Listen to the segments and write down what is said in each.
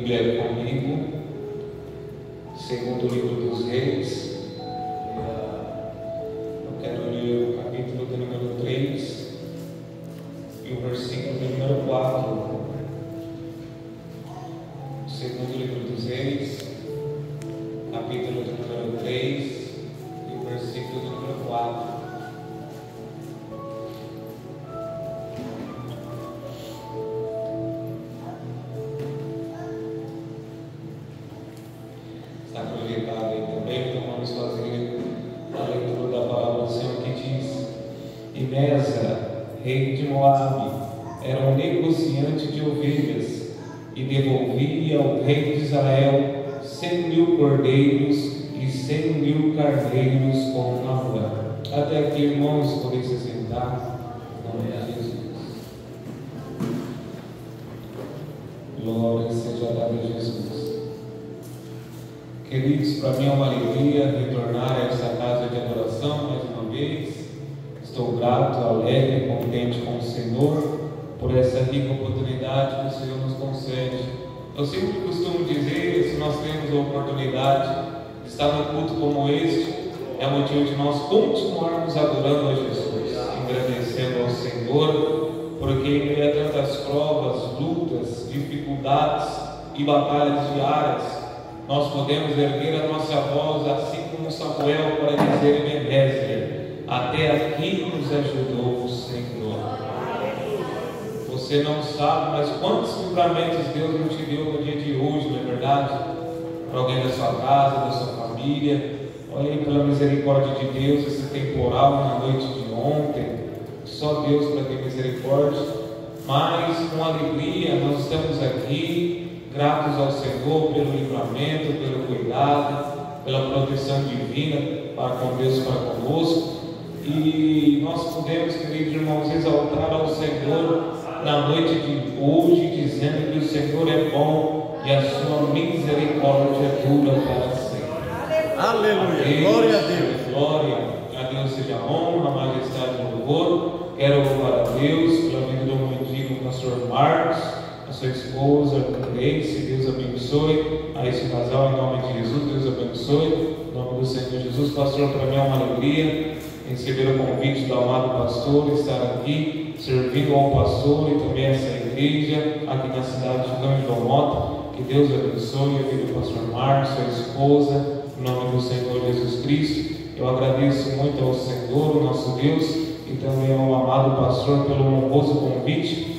Bíblia comigo, segundo o livro dos Reis. Eu quero ler o capítulo de número 3 e o versículo de número 4. Segundo o livro dos Reis, capítulo de número 3 e o versículo de número 4. Está projetado aí também, então vamos fazer a leitura da palavra do Senhor que diz: E Mesa, rei de Moabe, era um negociante de ovelhas e devolvia ao rei de Israel 100.000 cordeiros e 100.000 carneiros com Naamã. Até aqui, irmãos, podem se sentar. Em nome de Jesus. Glória seja dada a Jesus. Queridos, para mim é uma alegria retornar a esta casa de adoração mais uma vez. Estou grato, alegre, contente com o Senhor por essa rica oportunidade que o Senhor nos concede. Eu sempre costumo dizer, se nós temos a oportunidade de estar num culto como este, é motivo de nós continuarmos adorando a Jesus, agradecendo ao Senhor, porque em meio a tantas provas, lutas, dificuldades e batalhas diárias, nós podemos erguer a nossa voz, assim como Samuel, para dizer: Ebenezer, até aqui nos ajudou o Senhor. Você não sabe, mas quantos livramentos Deus não te deu no dia de hoje, não é verdade? Para alguém da sua casa, da sua família. Olha aí, pela misericórdia de Deus, esse temporal na noite de ontem. Só Deus para ter misericórdia. Mas com alegria nós estamos aqui, gratos ao Senhor pelo livramento, pelo cuidado, pela proteção divina para com Deus, para conosco. E nós podemos, queridos irmãos, exaltar ao Senhor na noite de hoje, dizendo que o Senhor é bom e a sua misericórdia dura para sempre. Aleluia, glória a Deus. Glória a Deus seja a honra, a majestade e o louvor. Quero louvar a Deus pela vida do mendigo pastor Marcos, a sua esposa Grace. Deus abençoe a esse casal em nome de Jesus. Deus abençoe em nome do Senhor Jesus. Pastor, para mim é uma alegria receber o convite do amado pastor, estar aqui servindo ao pastor e também essa igreja aqui na cidade de Grande Mota. Que Deus abençoe a vida do pastor Marcos, sua esposa, em nome do Senhor Jesus Cristo. Eu agradeço muito ao Senhor, o nosso Deus, e também ao amado pastor pelo honroso convite.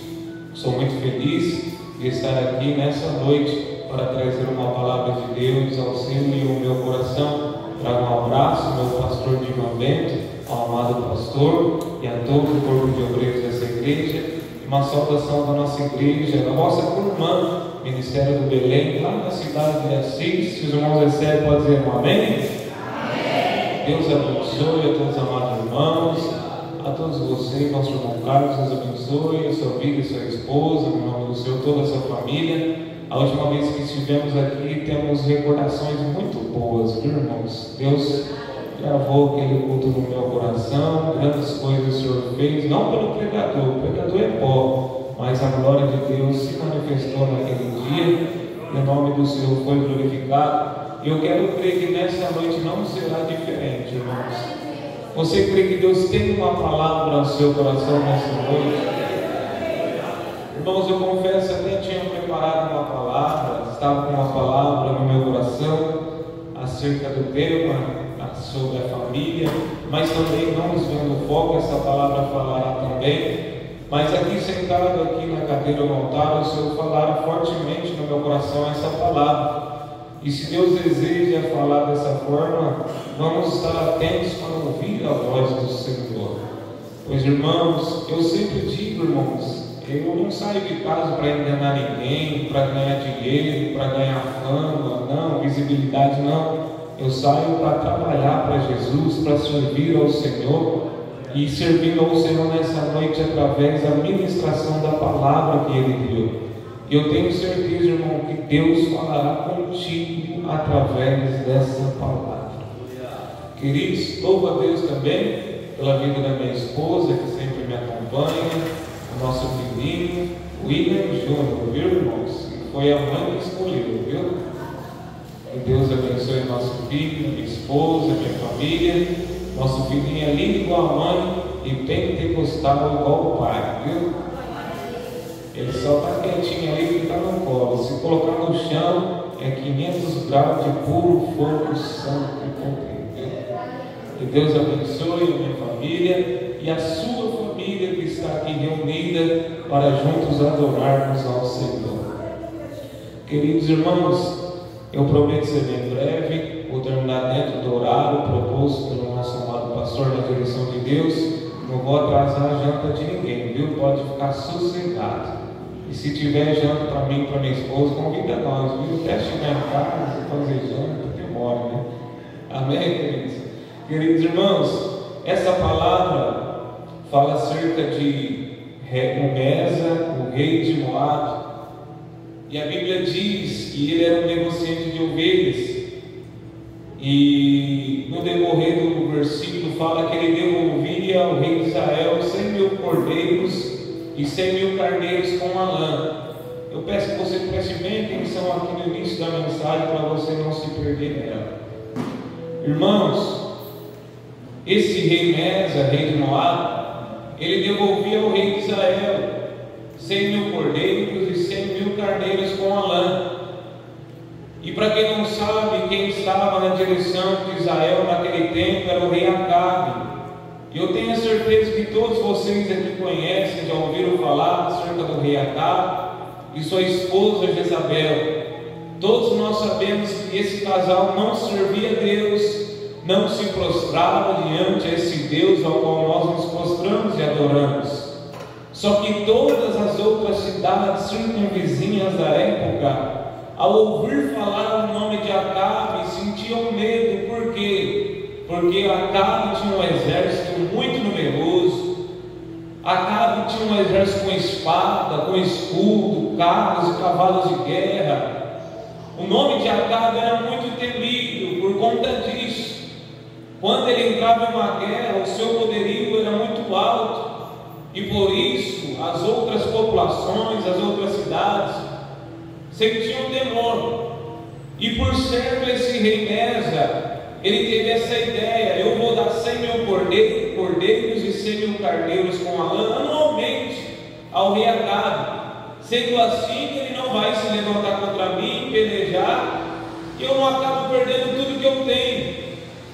Sou muito feliz de estar aqui nessa noite para trazer uma palavra de Deus ao seu e ao meu coração. Trago um abraço ao meu pastor de Bento, ao amado pastor e a todo o corpo de obreiros dessa igreja. Uma saudação da nossa igreja, da nossa irmã, Ministério do Belém, lá na cidade de Assis. Se os irmãos recebem, pode dizer um amém? Amém. Deus abençoe a todos os amados irmãos, a todos vocês, nosso irmão Carlos. Deus abençoe a sua vida e sua esposa, no nome do Senhor, toda a sua família. A última vez que estivemos aqui, temos recordações muito boas, viu, irmãos? Deus gravou aquele culto no meu coração, grandes coisas o Senhor fez, não pelo pregador, o pregador é pó, mas a glória de Deus se manifestou naquele dia, e o nome do Senhor foi glorificado. E eu quero crer que nessa noite não será diferente, irmãos. Você crê que Deus tem uma palavra no seu coração nessa noite? Irmãos, eu confesso, até tinha preparado uma palavra, estava com uma palavra no meu coração acerca do tema sobre a família, mas também não desviando o foco, essa palavra falará também. Mas aqui sentado aqui na cadeira do altar, o Senhor falará fortemente no meu coração essa palavra. E se Deus deseja falar dessa forma, vamos estar atentos para ouvir a voz do Senhor. Pois, irmãos, eu sempre digo, irmãos, eu não saio de casa para enganar ninguém, para ganhar dinheiro, para ganhar fama, não, visibilidade, não. Eu saio para trabalhar para Jesus, para servir ao Senhor, e servindo ao Senhor nessa noite através da ministração da palavra que Ele deu. E eu tenho certeza, irmão, que Deus falará contigo através dessa palavra. Queridos, louvo a Deus também pela vida da minha esposa, que sempre me acompanha, o nosso filhinho, William Júnior, viu, irmãos? foi a mãe que escolheu, viu? Que Deus abençoe nosso filho, minha esposa, minha família. Nosso filhinho é lindo igual a mãe e pentecostal igual o pai, viu? Ele só está quietinho ali que está no colo. Se colocar no chão, é 500 graus de puro fogo santo e contente. Que Deus abençoe a minha família e a sua família que está aqui reunida para juntos adorarmos ao Senhor. Queridos irmãos, eu prometo ser bem breve, vou terminar dentro do horário proposto pelo nosso amado pastor na direção de Deus. Não vou atrasar a janta de ninguém, viu? Pode ficar sossegado. E se tiver janta para mim e para minha esposa, convida nós, viu? Até chegar em casa, fazer janta, demora, né? Amém, queridos? Queridos irmãos, essa palavra fala acerca de Mesa, o rei de Moabe. E a Bíblia diz que ele era um negociante de ovelhas. E no decorrer do versículo fala que ele devolvia ao rei de Israel 100.000 cordeiros e 100.000 carneiros com uma lã. Eu peço que você preste bem atenção aqui no início da mensagem para você não se perder nela. Irmãos, esse rei Mesa, rei de Moabe, ele devolvia ao rei de Israel 100.000 cordeiros e 100.000 carneiros com a lã. E para quem não sabe, quem estava na direção de Israel naquele tempo era o rei Acabe. E eu tenho a certeza que todos vocês aqui conhecem, já ouviram falar acerca do rei Acabe e sua esposa Jezabel. Todos nós sabemos que esse casal não servia a Deus, não se prostrava diante a esse Deus ao qual nós nos prostramos e adoramos. Só que todas as outras cidades circunvizinhas da época, ao ouvir falar o nome de Acabe, sentiam medo. Por quê? Porque Acabe tinha um exército muito numeroso. Acabe tinha um exército com espada, com escudo, carros e cavalos de guerra. O nome de Acabe era muito temido por conta disso. Quando ele entrava em uma guerra, o seu poderio era muito alto. E por isso, as outras populações, as outras cidades, sentiam temor. E por certo, esse rei Mesa, ele teve essa ideia: eu vou dar 100.000 cordeiros e 100.000 carneiros com a lã anualmente ao rei Acabe. Sendo assim, ele não vai se levantar contra mim, pelejar, e eu não acabo perdendo tudo que eu tenho.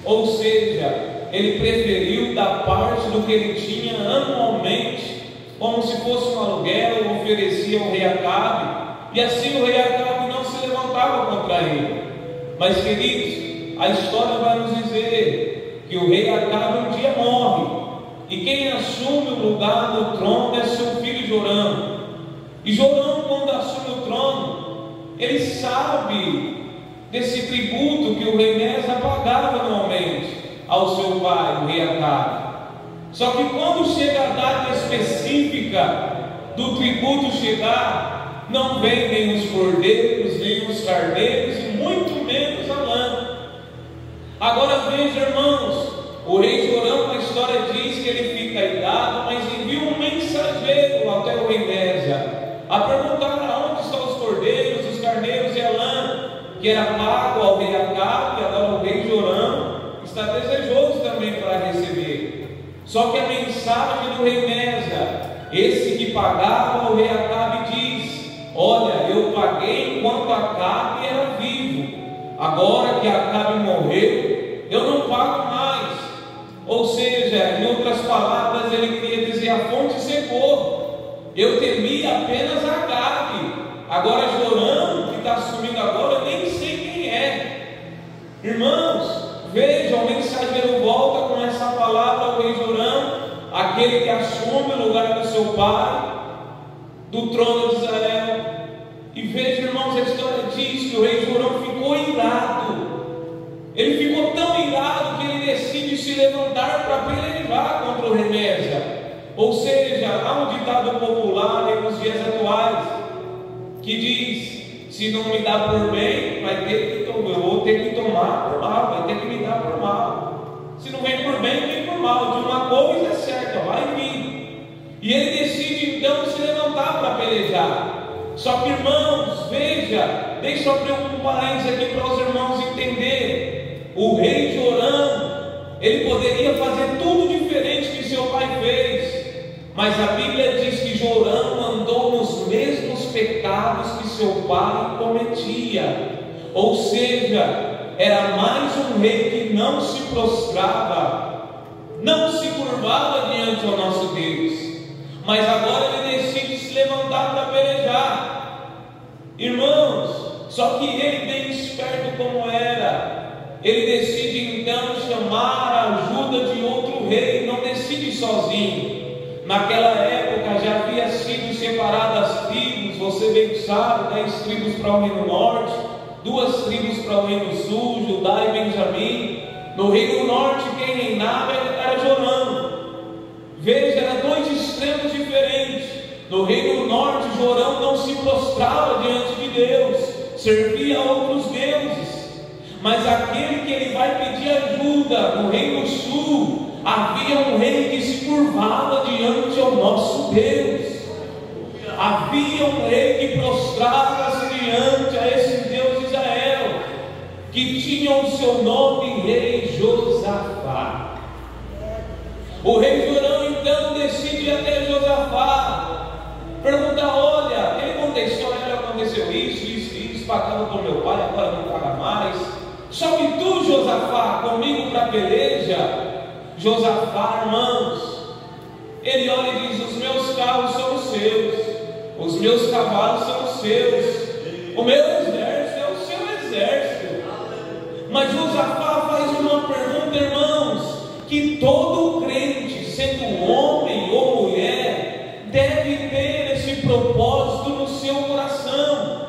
Ou seja, ele preferiu dar parte do que ele tinha anualmente, como se fosse um aluguel, oferecia ao rei Acabe, e assim o rei Acabe não se levantava contra ele. Mas, queridos, a história vai nos dizer que o rei Acabe um dia morre, e quem assume o lugar do trono é seu filho Jorão. E Jorão, quando assume o trono, ele sabe desse tributo que o rei Mesa pagava anualmente ao seu pai, o rei Acabe. Só que quando chega a data específica do tributo chegar, não vem nem os cordeiros, nem os carneiros, e muito menos a lã. Agora veja, irmãos, o rei Jorão, a história diz que ele fica irado, mas envia um mensageiro até o rei Mesa a perguntar aonde estão os cordeiros, os carneiros e a lã, que era pago ao rei Acabe. E agora o rei Jorão está desejoso também para receber. Só que a mensagem do rei Mesa, esse que pagava ao rei Acabe, diz: olha, eu paguei enquanto Acabe era vivo, agora que Acabe morreu, eu não pago mais. Ou seja, em outras palavras, ele queria dizer: a fonte secou. Eu temia apenas Acabe, agora Jorão, que está assumindo agora, eu nem sei quem é. Irmãos, vejam, o mensageiro volta com essa palavra ao rei Jorão, aquele que assume o lugar do seu pai, do trono de Israel. E veja, irmãos, a história diz que o rei Jorão ficou irado. Ele ficou tão irado que ele decide se levantar para pelejar contra o rei Mesa. Ou seja, há um ditado popular nos dias atuais que diz: se não me dá por bem, eu vou ter que tomar por mal, vai ter que me dar por mal. Se não vem por bem, vem por mal. De uma coisa é certa, vai vir. E ele decide então se levantar para pelejar. Só que, irmãos, veja, deixa eu abrir um parênteses aqui para os irmãos entenderem. O rei Joram, ele poderia fazer tudo diferente que seu pai fez, mas a Bíblia diz que Joram andou nos mesmos pecados que seu pai cometia. Ou seja, era mais um rei que não se prostrava, não se curvava diante do nosso Deus, mas agora ele decide se levantar para pelejar. Irmãos, só que ele, bem esperto como era, ele decide então chamar a ajuda de outro rei, não decide sozinho. Naquela época já havia sido separadas as tribos, você bem sabe, 10 tribos para o reino norte, 2 tribos para o reino sul, Judá e Benjamim. No reino norte quem reinava era Joram. Veja, eram 2 extremos diferentes. No reino norte, Joram não se prostrava diante de Deus, servia a outros deuses. Mas aquele que ele vai pedir ajuda, no reino sul, havia um rei que se curvava diante ao nosso Deus. Havia um rei que prostrava-se diante a esse Deus de Israel, que tinha o seu nome rei Josafá. O rei Joram então decide ir até Josafá, perguntar: olha, ele conta a história, aconteceu isso, pagava com meu pai, agora não paga mais. Sobe tu, Josafá, comigo para a peleja. Josafá, irmãos, ele olha e diz: os meus carros são os seus, os meus cavalos são os seus, o meu exército é o seu exército. Mas Josafá faz uma pergunta, irmãos, que todo crente, sendo homem ou mulher, deve ter esse propósito no seu coração.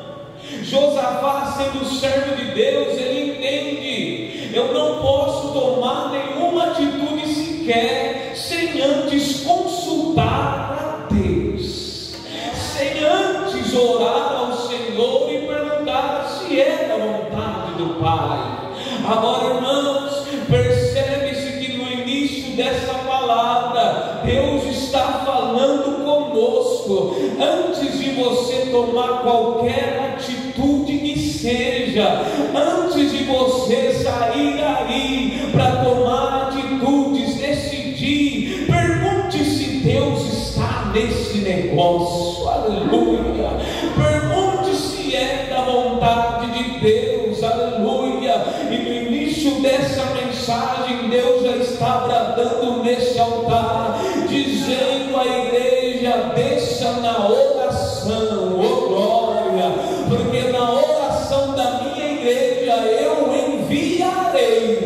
Josafá, sendo servo de Deus, ele entende: eu não posso tomar nenhuma atitude sequer sem antes consultar a Deus, sem antes orar ao Senhor e perguntar se é da vontade do Pai. Agora, irmãos, percebe-se que no início dessa palavra, Deus está falando conosco. Antes de você tomar qualquer atitude que seja, antes de você sair daí para tomar atitudes, decidir, pergunte se Deus está nesse negócio. Aleluia. Pergunte se é da vontade de Deus. Aleluia. E no início dessa mensagem, Deus já está bradando nesse altar, dizendo à igreja: desça na oração, oh glória, porque na oração da minha igreja eu enviarei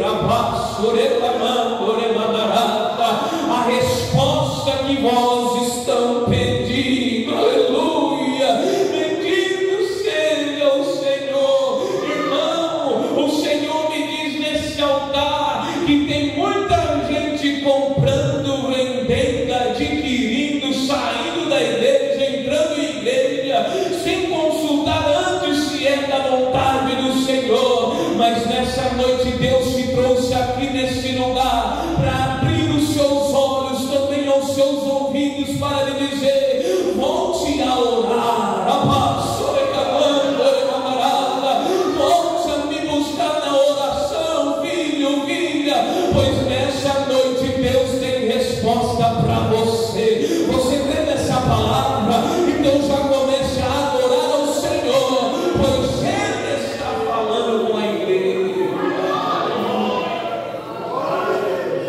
a resposta que vós estão pedindo. Aleluia. Bendito seja o Senhor. Irmão, o Senhor me diz nesse altar que tem muita gente comprando, vendendo, adquirindo, saindo da igreja, entrando em igreja, sem consultar antes se é da vontade do Senhor. Mas nessa noite Deus te trouxe aqui nesse lugar para abrir os seus olhos, também aos seus ouvidos, para lhe dizer: volte a orar, volte a me buscar na oração, filho, filha, pois nessa noite Deus tem resposta para você. Você crê nessa palavra? Então já comece a adorar ao Senhor, pois Ele está falando com a igreja.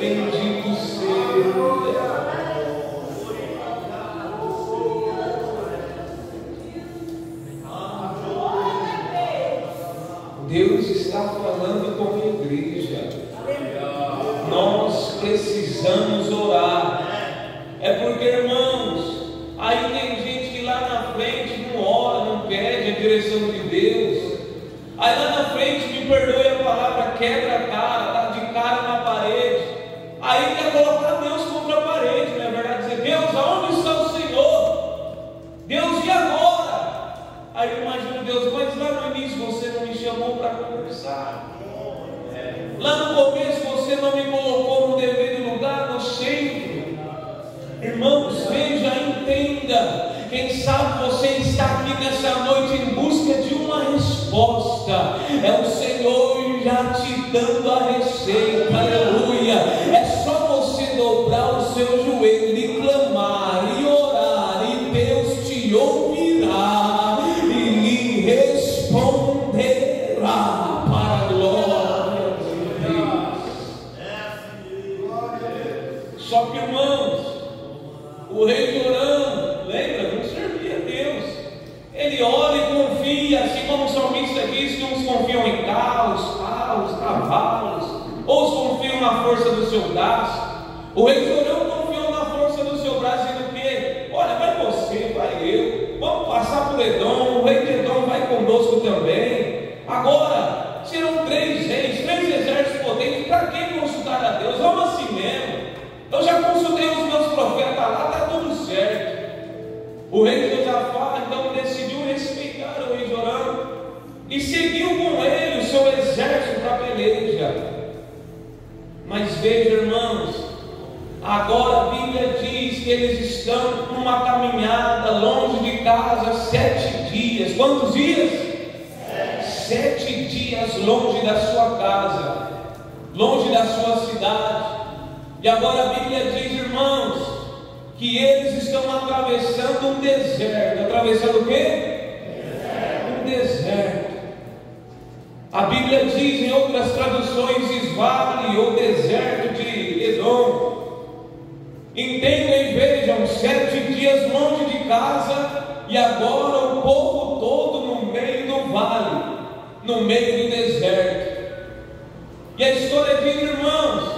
Bendito seja. Deus está falando com a igreja. Nós precisamos orar. É porque, irmãos, aí tem gente que lá na frente não ora, não pede a direção de Deus. Aí lá na frente, me perdoe a palavra, quebra a cara, está de cara na parede. Aí quer colocar Deus contra a parede, não é verdade? Dizer: Deus, aonde está o Senhor? Deus, e agora? Aí eu imagino Deus: mas lá no início você não me chamou para conversar. Lá no começo você não me colocou no devido lugar, no centro. Irmãos, veja, entenda Quem sabe você está aqui nessa noite em busca de uma resposta. É o Senhor já te dando a receita, aleluia. É só você dobrar o seu joelho e clamar e orar, e Deus te ouvirá e lhe responderá para a glória de Deus. Só que, irmãos, o rei Jorão, lembra? Não servia a Deus. Ele ora e confia, assim como o salmista diz que uns confiam em carros, cavalos, outros confiam na força do seu braço. O rei Jorão confiou na força do seu braço, dizendo o quê? Olha, vai você, vai eu, vamos passar por Edom, o rei de Edom vai conosco também. Agora, serão 3 reis, 3 exércitos potentes, para que consultar a Deus? Vamos assim mesmo. Eu já consultei os meus profetas lá, está tudo certo. O rei Josafá então decidiu respeitar o rei Jorão e seguiu com ele o seu exército para a peleja. Mas veja, irmãos, agora a Bíblia diz que eles estão numa caminhada longe de casa 7 dias. Quantos dias? 7 dias longe da sua casa, longe da sua cidade. E agora a Bíblia diz, irmãos, que eles estão atravessando um deserto. Atravessando o quê? Um deserto. A Bíblia diz em outras traduções, vale ou deserto de Edom. Entendam e vejam, 7 dias longe de casa, e agora o povo todo no meio do vale, no meio do deserto. E a história diz, irmãos,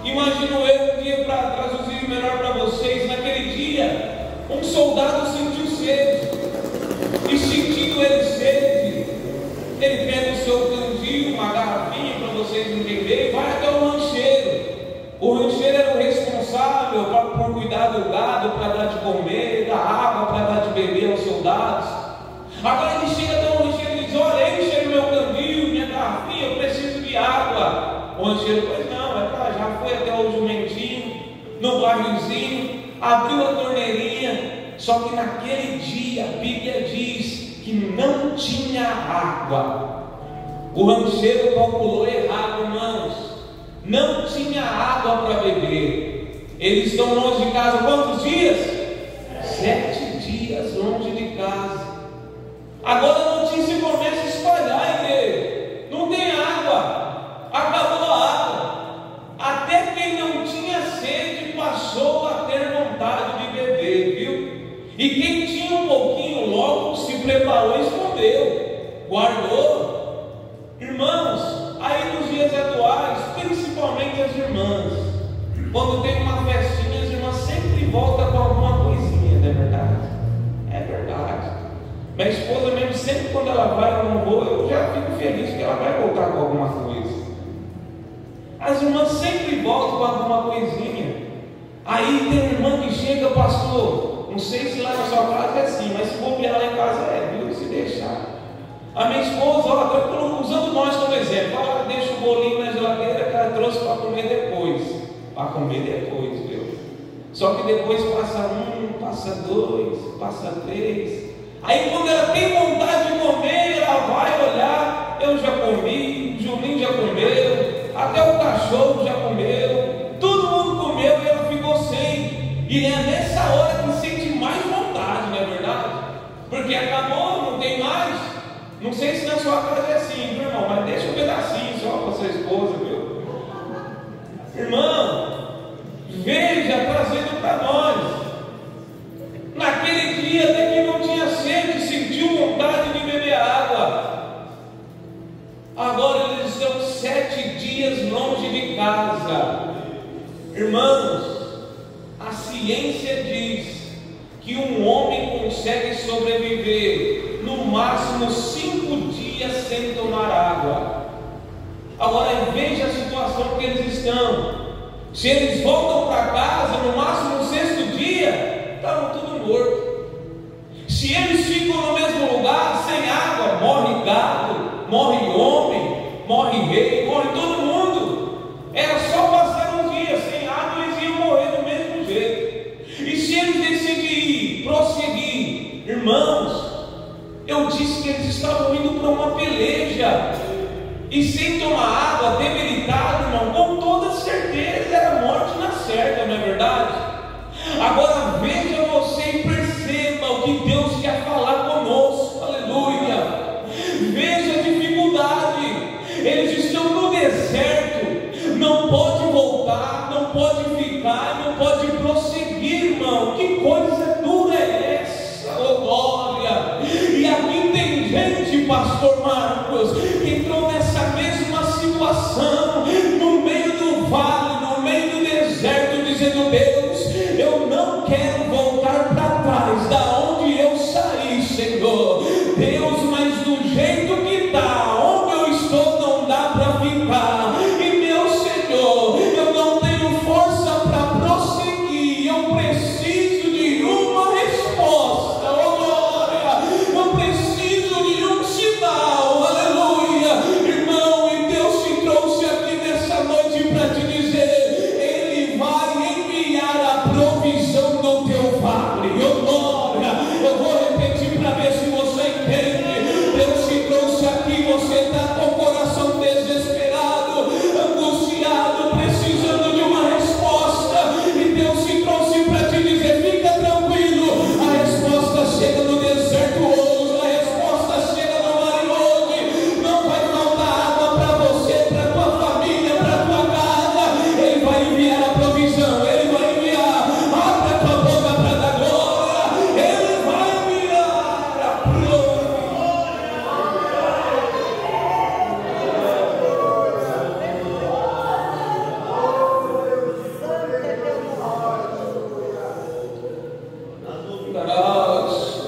imagino eu um dia, para traduzir melhor para vocês, naquele dia, um soldado sentiu sede, e sentindo ele sede, ele pega o seu cantil, uma garrafinha para vocês entenderem, e vai até o rancheiro. O rancheiro era o responsável por cuidar do gado, para dar de comer, da água, para dar de beber aos soldados. Agora ele chega até o rancheiro e diz: olha, enche o meu cantil, minha garrafinha, eu preciso de água. O rancheiro, pois não, já foi até o jumentinho, no barrilzinho, abriu a torneirinha. Só que naquele dia a Bíblia diz que não tinha água. O rancheiro calculou errado, irmãos. Não tinha água para beber. Eles estão longe de casa quantos dias? 7 dias longe de casa. Agora a notícia começa a espalhar, igreja. Não tem água, acabou a água. Até quem não tinha sede passou a ter vontade de beber, viu? E quem tinha um pouquinho logo se preparou e escondeu, guardou. Irmãos, aí nos dias atuais, principalmente as irmãs, quando tem uma festinha, as irmãs sempre voltam com alguma coisinha, não é verdade? É verdade. Minha esposa mesmo, sempre quando ela vai, eu não vou, eu já fico feliz que ela vai voltar com alguma coisa. As irmãs sempre voltam com alguma coisinha. Aí tem irmã que chega, pastor, não sei se lá na sua casa é assim, mas se bobear lá em casa é, viu? Se deixar. A minha esposa, ó, estou usando nós como exemplo, ela deixa o bolinho na geladeira que ela trouxe para comer depois. Para comer depois, viu? Só que depois passa 1, passa 2, passa 3. Aí quando ela tem vontade de comer, ela vai olhar, eu já comi, o Julinho já comeu, até o cachorro já comeu, todo mundo comeu e ela ficou sem. E é nessa hora que sente mais vontade, não é verdade? Porque acabou, não tem mais. Não sei se na sua casa é assim, viu, irmão? Mas deixa um pedacinho só para sua esposa, viu? Irmão, veja, trazendo para nós. Naquele dia até que não tinha sede, sentiu vontade de beber água. Agora eles estão 7 dias longe de casa. Irmãos, a ciência diz que um homem consegue sobreviver no máximo 5 dias sem tomar água. Agora veja a situação que eles estão. Se eles voltam para casa no máximo no 6º dia, estavam tudo morto. Se eles ficam no mesmo lugar sem água, morre gado, morre homem, morre rei, morre todo mundo. Era só passar um dia sem água, eles iam morrer do mesmo jeito. E se eles decidem ir Irmãos, eu disse que eles estavam indo para uma peleja, e sem tomar água, debilitado, irmão, com toda certeza era morte na certa, não é verdade? Agora veja você e perceba o que Deus quer falar conosco, aleluia. Veja a dificuldade, eles estão no deserto, não pode voltar, não pode ficar, não pode prosseguir, irmão. Que coisa dura é essa, oh glória! E aqui tem gente, pastor Marcos, que entrou nessa mesma situação, no meio do vale, no meio do deserto, dizendo: Deus, eu não quero voltar para trás, da onde eu saí, Senhor. Deus, mas do jeito que está, onde eu estou, não dá para ficar. E meu Senhor, eu não tenho força para prosseguir, eu preciso de uma resposta, oh glória, eu preciso de um sinal, aleluia, irmão. E Deus te trouxe aqui nessa noite para te dizer: Ele vai enviar a provisão do teu vale, oh glória. Eu vou repetir para ver se você entende. Deus te trouxe aqui, você está com o coração desesperado, angustiado, precisando de uma resposta, e Deus te trouxe para te dizer: fica tranquilo, a resposta chega no deserto hoje, a resposta chega no vale hoje. Não vai faltar água para você, para tua família, para tua casa. Ele vai enviar a provisão, Ele vai enviar. Abre a tua boca para dar glória, Ele vai enviar a provisão.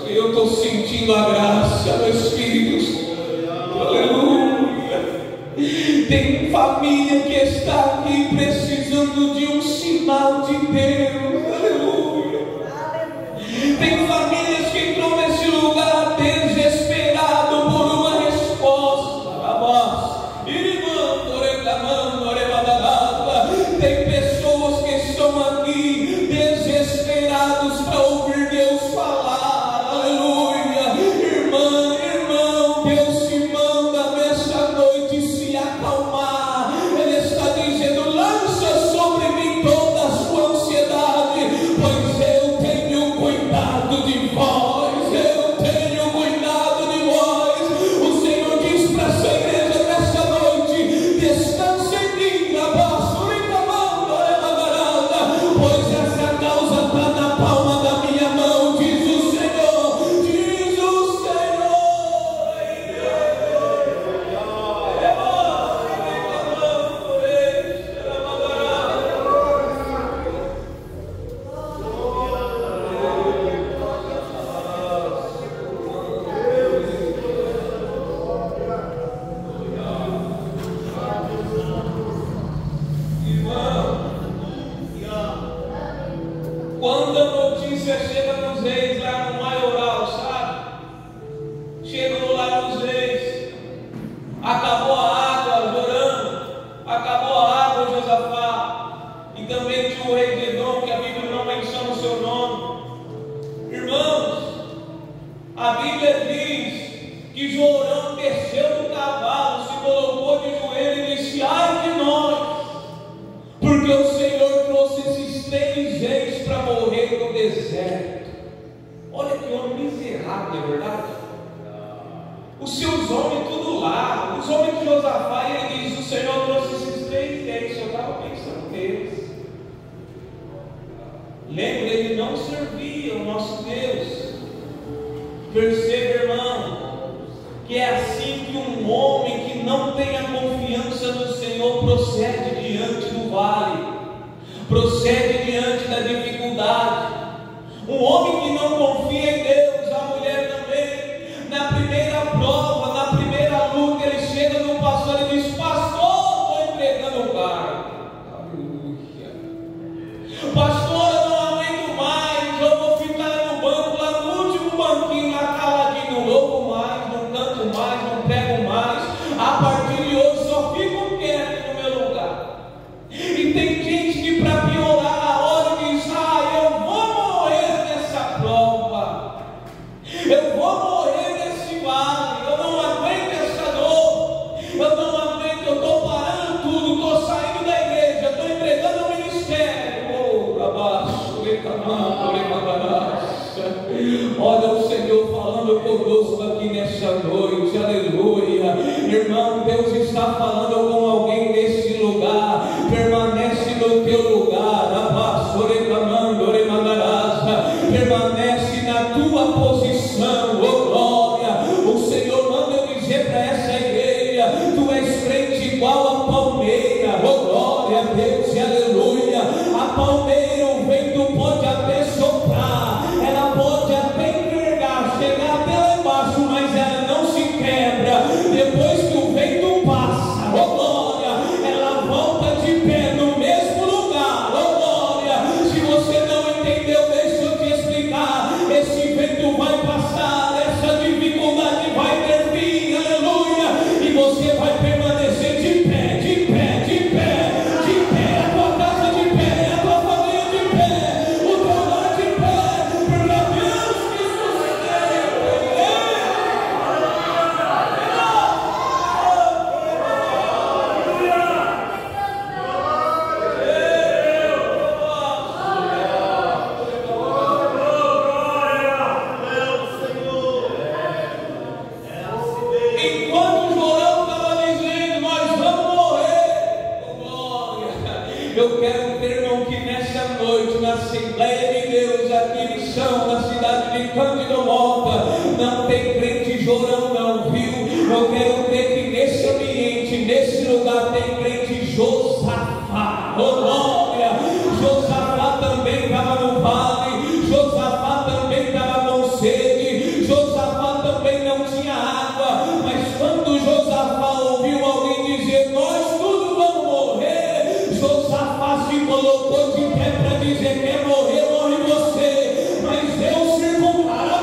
Eu estou sentindo a graça do Espírito Santo, aleluia. Tem família que está aqui precisando de um sinal de Deus, aleluia. Tem famílias que estão nesse lugar desesperado por uma resposta. Tem pessoas que estão aqui desesperados para ouvir Deus falar, aleluia. Irmã, irmão, Deus te manda nessa noite se acalmar. Ele está dizendo: lança sobre mim toda a sua ansiedade, pois eu tenho cuidado de vós, eu tenho cuidado de vós. O Senhor diz para essa igreja nessa noite: descanse em mim, pois essa causa está na palma da minha mão, diz o Senhor, diz o Senhor. Quando a notícia chega nos reis lá no maioral, sabe? Chegou lá nos reis, acabou a água, Jorão, acabou a água, Josafá, e também tinha o rei de Edom, que a Bíblia não menciona o seu nome. Irmãos, a Bíblia diz que Jorão desceu do cavalo, se colocou de joelho e disse: ai de nós, porque o Senhor trouxe esses 3 reis para morrer no deserto. Olha que homem miserável, não é verdade? Os seus homens tudo lá, os homens de Josafá, e ele diz: o Senhor trouxe esses 3 reis. Eu estava pensando neles. Lembra, ele não servia o nosso Deus. Perceba, irmão, que é assim que um homem que não tem a confiança no Senhor procede diante do vale, procede diante da dificuldade. Um homem que não confia em Deus, a mulher também, na primeira prova, na primeira luta, ele chega no pastor e diz: pastor, estou entregando o cargo. Aleluia. Pastor, eu não aguento mais, eu vou ficar no banco, lá no último banquinho, lá caladinho, não louvo mais, não canto mais, não prego mais. A partir de hoje só fico quieto no meu lugar. E tem gente que, para piorar, a hora diz: eu vou morrer nessa prova. Olha o Senhor falando conosco aqui nessa noite, aleluia. Irmão, Deus está falando com alguém nesse lugar. Permanece no teu lugar, permanece na tua posição, oh glória. O Senhor manda dizer para essa igreja: tu és crente igual a palmeira, oh glória a Deus, aleluia. A palmeira, o vento pode até soprar, ela pode até envergar, chegar até lá embaixo, mas ela não se quebra. Depois que o vento passa, oh glória, ela volta de pé no mesmo lugar, oh glória. Se você não entendeu, deixa eu te explicar. Esse vento vai passar, essa dificuldade vai ter fim, aleluia, e você vai permanecer de pé, de pé, de pé, de pé, a tua casa de pé, a tua família de pé, o teu lar de pé, porque é Deus que sustenta. Enquanto João estava dizendo: nós vamos morrer, oh glória, eu quero ter, irmão, que nessa noite, na Assembleia de Deus, aqui em Missão, na cidade de Cândido Mota, não tem crente Jorão não, viu? Eu quero crer que nesse ambiente, nesse lugar, tem crente Josafá, oh glória. Josafá também estava no vale, Josafá também estava com sede, Josafá também não tinha água, mas quando Josafá ouviu alguém dizer: nós todos vamos morrer, Josafá se colocou de pé para dizer: quer morrer, morre você, mas eu sirvo um cara,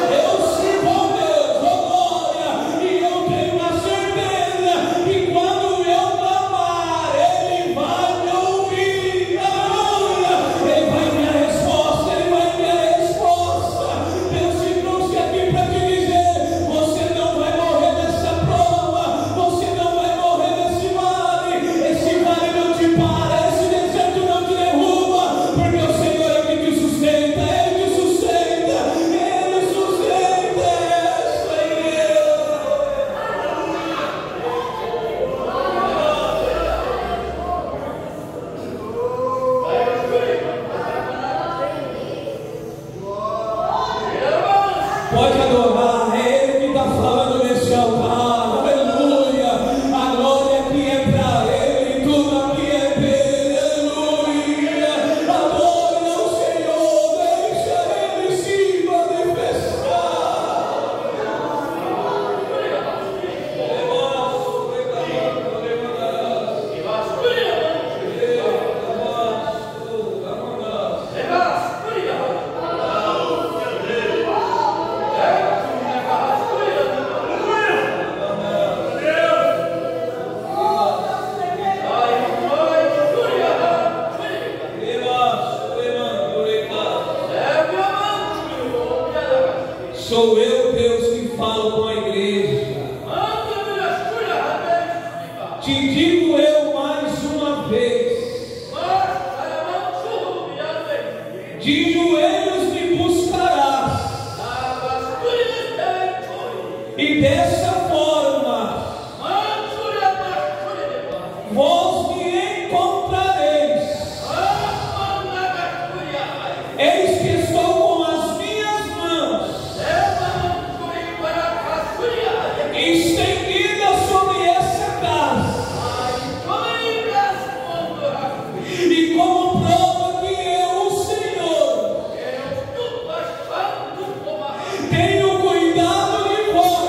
eu sirvo a Deus, oh glória, e eu tenho uma certeza que quando eu clamar, Ele vai me ouvir, aleluia, Ele vai me dar resposta, Ele vai me dar resposta. Deus te trouxe aqui para te dizer: você não vai morrer nessa prova, você não vai morrer nesse vale, esse vale não te para, esse deserto não te derruba, porque o Senhor é que te sustenta, Ele te sustenta, Ele sustenta essa igreja. Pode adorar, é Ele que está falando nesse altar, aleluia. A glória aqui é para Ele, tudo aqui é dele, aleluia. Adore ao Senhor, deixa Ele se manifestar. Sou eu, Deus, que falo com a igreja. Te digo eu mais uma vez: de joelhos me buscarás, e dessa forma vós me encontrareis. Eis que estou com as minhas mãos estendidas sobre essa casa, e como prova que eu, o Senhor, tenho cuidado de vós,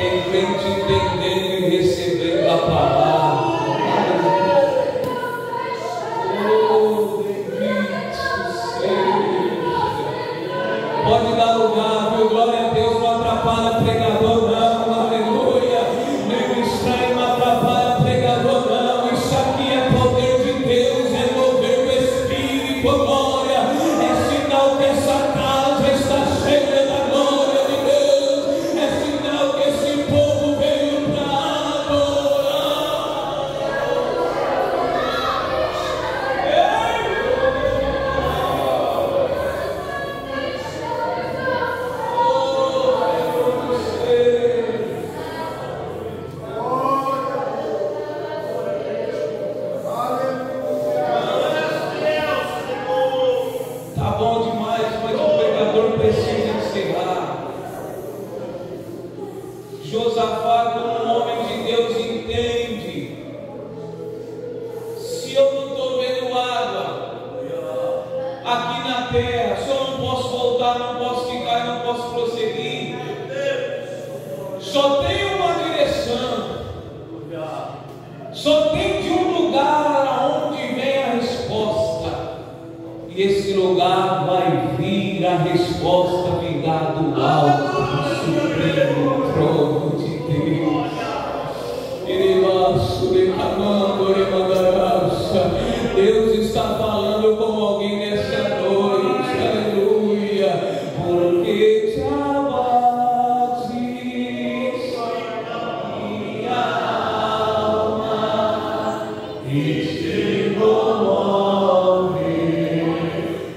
Tem crente entendendo e recebendo a palavra. Oh, bendito seja. Pode dar lugar, viu? Glória a Deus, não atrapalha pregador, não. Aleluia. Nem estranho, não atrapalha pregador, não. Isso aqui é poder de Deus, é mover o Espírito, glória. É sinal que essa casa está cheia da glória de Deus. É sinal que esse povo veio para adorar. Tá bom demais, mas o pregador precisa encerrar. Josafá, como um homem de Deus, entende: se eu não estou vendo água aqui na terra, se eu não posso voltar, não posso ficar, não posso prosseguir, só tem uma direção, só tem de um lugar aonde vem a resposta. E esse lugar vai vir, a resposta virá do alto, do supremo trono de Deus. Deus está falando com alguém nessa noite, aleluia, porque te abate minha alma e te comove.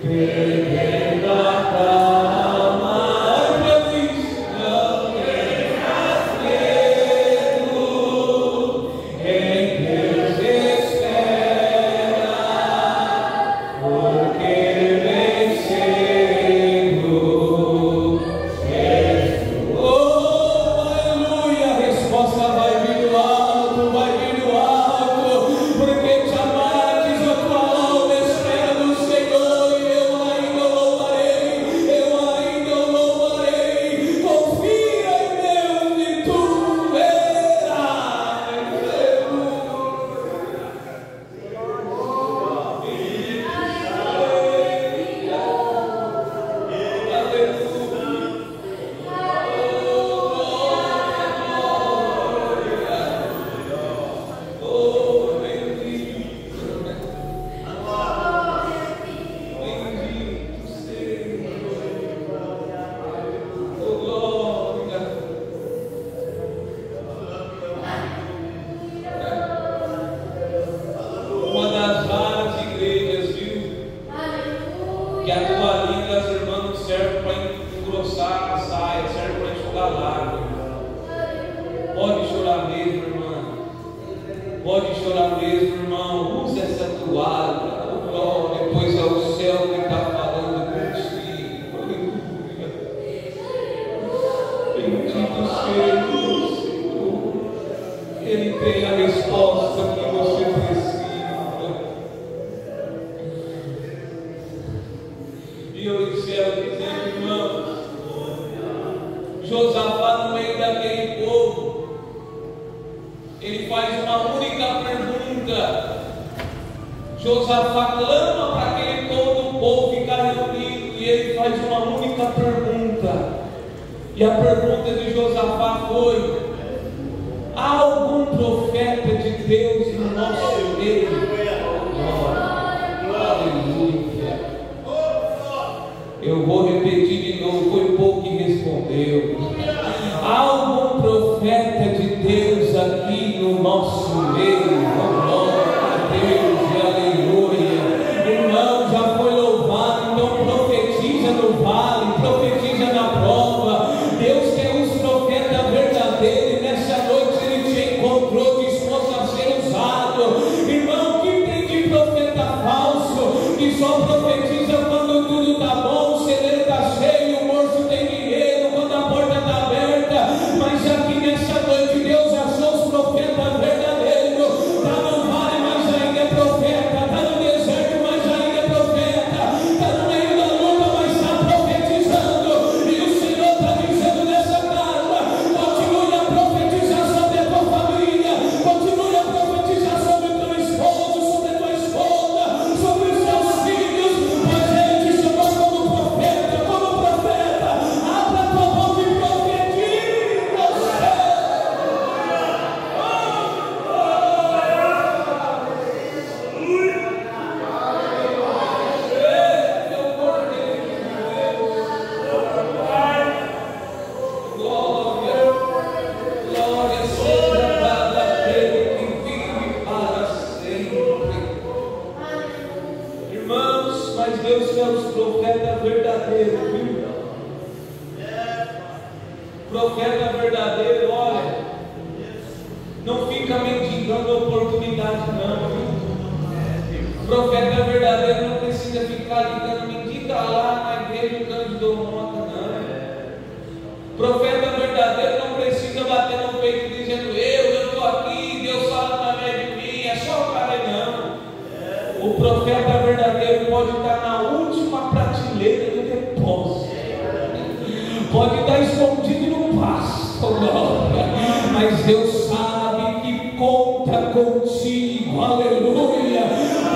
Perdendo a calma, feliz, não tenhas medo, em Deus espera, porque vencendo, oh, aleluia, a resposta vai vir do alto, vai vir do alto, porque te abates a tua alma, espera do Senhor. Confia em Deus e tu verás. Oh, bendito seja. Oh, glória. Uma das raras igrejas, viu, que a toalhinha das irmãs não serve para engrossar a saia, serve para enxugar lágrimas. Pode chorar mesmo, irmã. Pode chorar mesmo, irmão. Use essa toalha. Oh, glória. Pois é o céu que está falando contigo. Aleluia. Bendito seja o Senhor. Ele tem a resposta que você precisa. E eu encerro dizendo, irmãos, Josafá, no meio daquele povo, ele faz uma única pergunta. Josafá clama para aquele todo o povo ficar reunido, e ele faz uma única pergunta. E a pergunta de Josafá foi: há algum profeta de Deus no nosso meio? Aleluia. Eu vou repetir de novo, foi pouco que respondeu. Há algum profeta de Deus aqui no nosso meio? Glória a Deus e aleluia. Irmão, já foi louvado, então profetiza no vale, profetiza na prova. Deus quer os profetas profeta verdadeiro, olha, não fica mendigando a oportunidade não, viu? Profeta verdadeiro não precisa ficar ligando, mendiga lá na igreja o Cândido Mota, não. Profeta verdadeiro não precisa bater no peito dizendo, eu estou aqui, Deus fala através de mim, é só o cara aí, não. O profeta verdadeiro pode estar na última prateleira do depósito, pode estar escondido no pasto, mas Deus sabe que conta contigo, aleluia.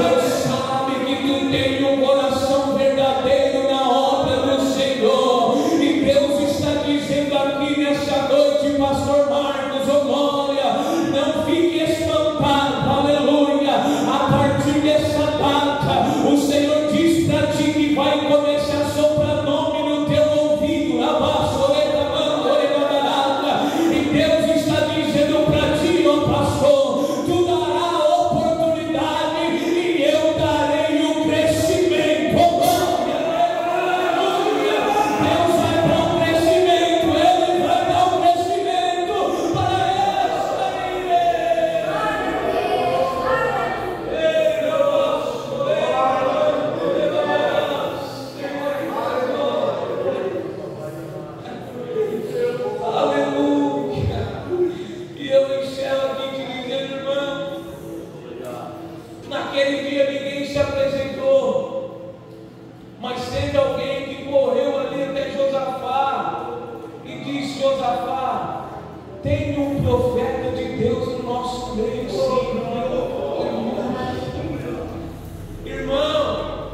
Deus sabe que tu tem um coração verdadeiro na obra do Senhor, e Deus está dizendo aqui nessa noite, pastor Marcos, oh glória, não fique espantado, aleluia. A partir dessa data, o Senhor diz para ti que vai começar a soprar nome no teu ouvido, e Deus está dizendo para ti, ó pastor, tu dará a oportunidade e eu darei o crescimento, aleluia. Deus vai dar um crescimento, Ele vai dar um crescimento para esta igreja. Aleluia. E eu encerro aqui te dizendo, irmão, naquele dia ninguém se apresentou, mas teve alguém que correu ali até Josafá e disse: Josafá, tem um profeta de Deus no nosso meio, sim. Irmão,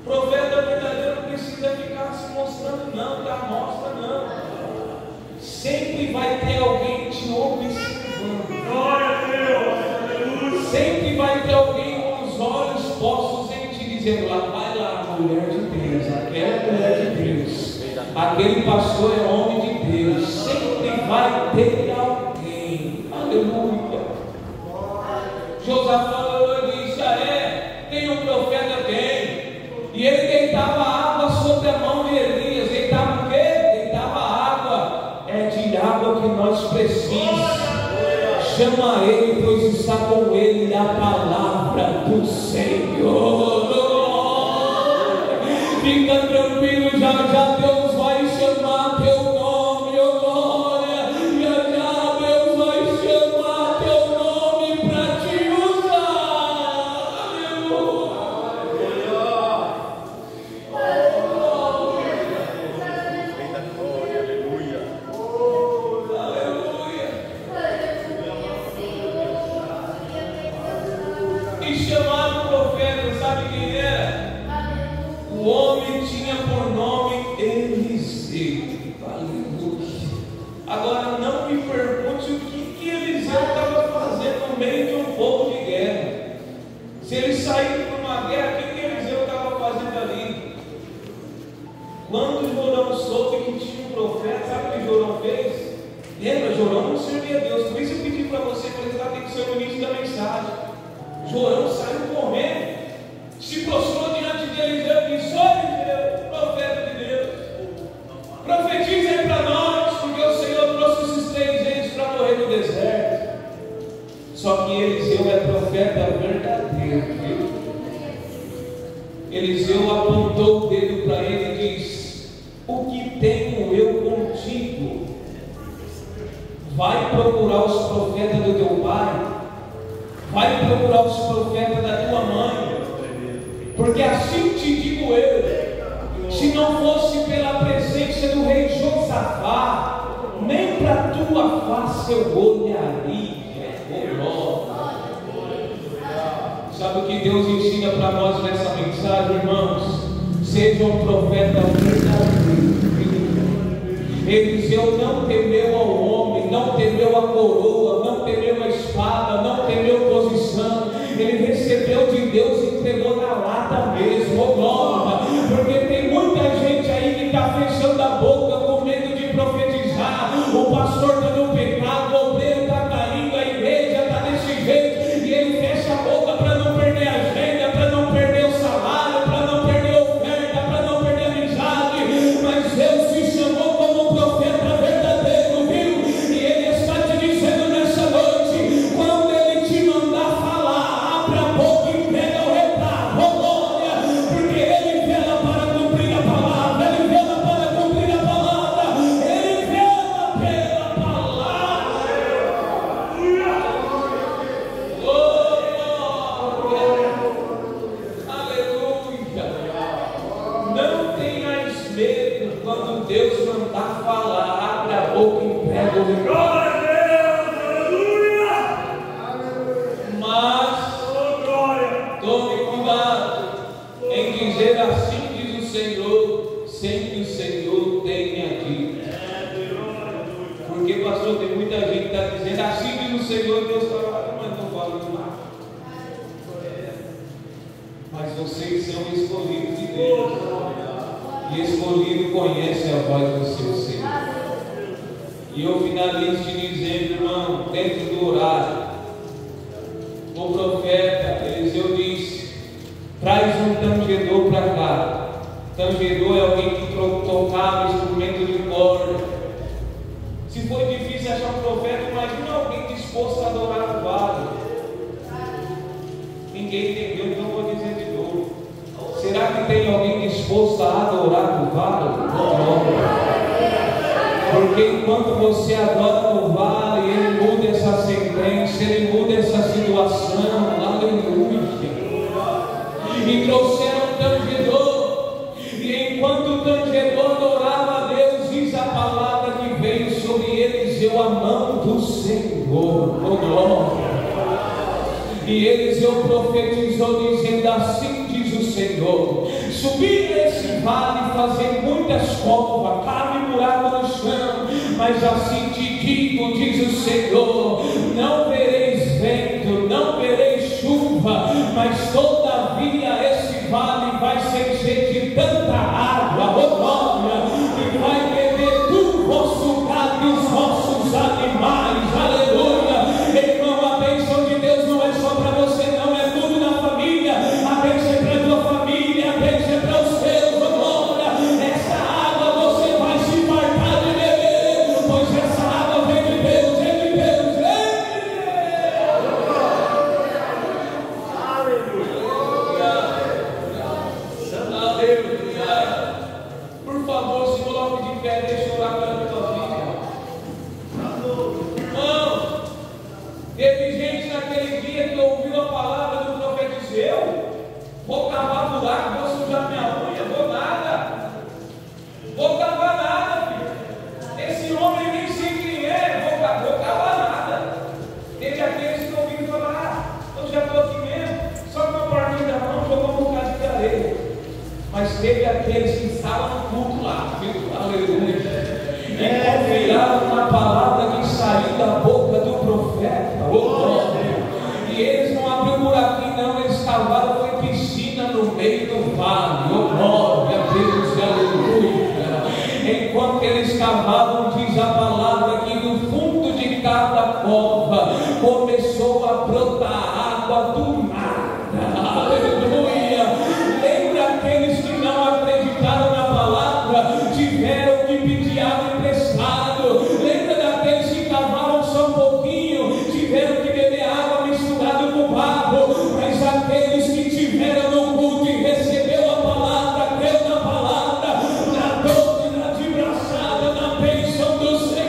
profeta verdadeiro não precisa ficar se mostrando não, dar mostra não. Sempre vai ter alguém te observando. Glória a Deus. Sempre vai ter alguém com os olhos postos em te dizendo: lá, vai lá, mulher de Deus, aquela mulher de Deus, aquele pastor é homem de Deus. Sempre vai ter alguém. Aleluia. Josafá disse: tem um profeta, tem. E ele deitava água sobre a mão de Elias. Deitava o quê? Deitava água. É de água que nós precisamos. Chama ele, pois está com ele a palavra do Senhor. Fica tranquilo, já Deus vai chamar teu nome, oh glória. Já Deus vai chamar teu nome para te usar. E chamaram o profeta, sabe quem era? O homem tinha por nome Eliseu. Aleluia. Agora não me pergunte o que Eliseu estava fazendo no meio de um povo de guerra. Se ele saiu para uma guerra, o que Eliseu estava fazendo ali? Quando Jorão soube que tinha um profeta, sabe o que Jorão fez? Lembra, Jorão não servia a Deus. Por isso eu pedi para você prestar atenção no início da mensagem. Jorão saiu correndo, se prostrou diante de Eliseu e disse: ó Eliseu, profeta de Deus, profetiza aí para nós, porque o Senhor trouxe esses 3 reis para morrer no deserto. Só que Eliseu é profeta verdadeiro, viu? Eliseu apontou o dedo para ele e disse: o que tenho eu contigo? Vai procurar os profetas do teu pai, vai procurar os profetas da tua mãe, porque assim te digo eu, se não fosse pela presença do rei Josafá, nem para tua face eu olharia. Sabe o que Deus ensina para nós nessa mensagem, irmãos? Seja um profeta verdadeiro. Eliseu não temeu ao homem, não temeu a coroa, não temeu a espada, não temeu posição. Ele recebeu de Deus e entregou na lata mesmo, oh glória. Porque tem muita gente aí que está fechando a boca com medo de profetizar. O pastor está no pecado, o obreiro está caindo, a igreja está desse jeito, e ele fecha a boca para não perder a agenda, para não perder o salário, para não perder a oferta, para não perder a amizade. Mas Deus te chamou boca e prega o evangelho. Mas tome cuidado em dizer assim diz o Senhor, sem que o Senhor tenha dito. Porque, pastor, tem muita gente que está dizendo assim diz o Senhor, e Deus está falando, mas não fala nada. Mas vocês são escolhidos de Deus, e escolhido conhece a voz do seu Senhor. E eu finalizo te dizendo, irmão, dentro do horário, o profeta Eliseu disse: traz um tangedor para cá. Tangedor é alguém que tocava instrumento de corda. Se foi difícil achar um profeta, imagina alguém disposto a adorar o vale. Ninguém entendeu, então vou dizer de novo. Será que tem alguém disposto a adorar o vale? Não. Porque enquanto você adora no vale, ele muda essa sentença, ele muda essa situação. Aleluia. E trouxeram o tangedor, e enquanto o tangedor adorava a Deus, diz a palavra que veio sobre Eliseu a mão do Senhor. Oh, glória. E Eliseu profetizou dizendo assim diz o Senhor: subir esse vale, fazer muitas covas, cabe buraco no chão, mas assim te digo, diz o Senhor, não vereis vento, não vereis chuva, mas todavia esse vale vai se encher de tanta água, oh glória, e vai beber do vosso gado e os vossos animais, aleluia. Irmão, a bênção de Deus não é só para você, não, é tudo na família, a bênção é para a tua família, a bênção é para os seus, oh glória. Essa água você vai se fartar de beber, pois essa água vem de Deus, vem de Deus, vem de Deus. Aleluia. Por favor, se coloque de pé, deixa eu orar pela tua vida. Irmão, teve gente naquele dia que ouviu a palavra do profeta Eliseu: vou cavar buraco, vou sujar minha unha, vou nada, vou cavar nada, filho. Esse homem nem sei quem é, vou cavar nada. Teve aqueles que ouviram falar: eu já estou aqui mesmo, só com a portinha da mão, jogou um bocado de areia. Mas teve aqueles que estavam no culto lá, viu? Aleluia. E confiaram na palavra que saiu da boca do profeta. Oh, glória. E eles não abriram buraquinho, não, eles cavaram, foi piscina no meio do vale. Oh, glória a Deus, aleluia. Enquanto eles cavavam, diz a palavra que no fundo de cada cova começou a brotar água do nada. Aleluia. Lembra aqueles que não acreditaram na palavra, tiveram que pedir água emprestado. Lembra daqueles que cavaram só um pouquinho, tiveram que beber água misturada com barro. Mas aqueles que tiveram no culto e recebeu a palavra, creu na palavra, na dor, na de braçada, na bênção do Senhor.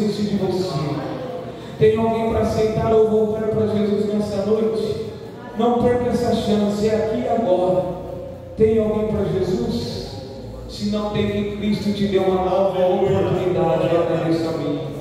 desiste de você. Tem alguém para aceitar ou voltar para Jesus nessa noite? Não perca essa chance, é aqui e agora. Tem alguém para Jesus? Se não tem, que Cristo te deu uma nova oportunidade. Agradeça a mim.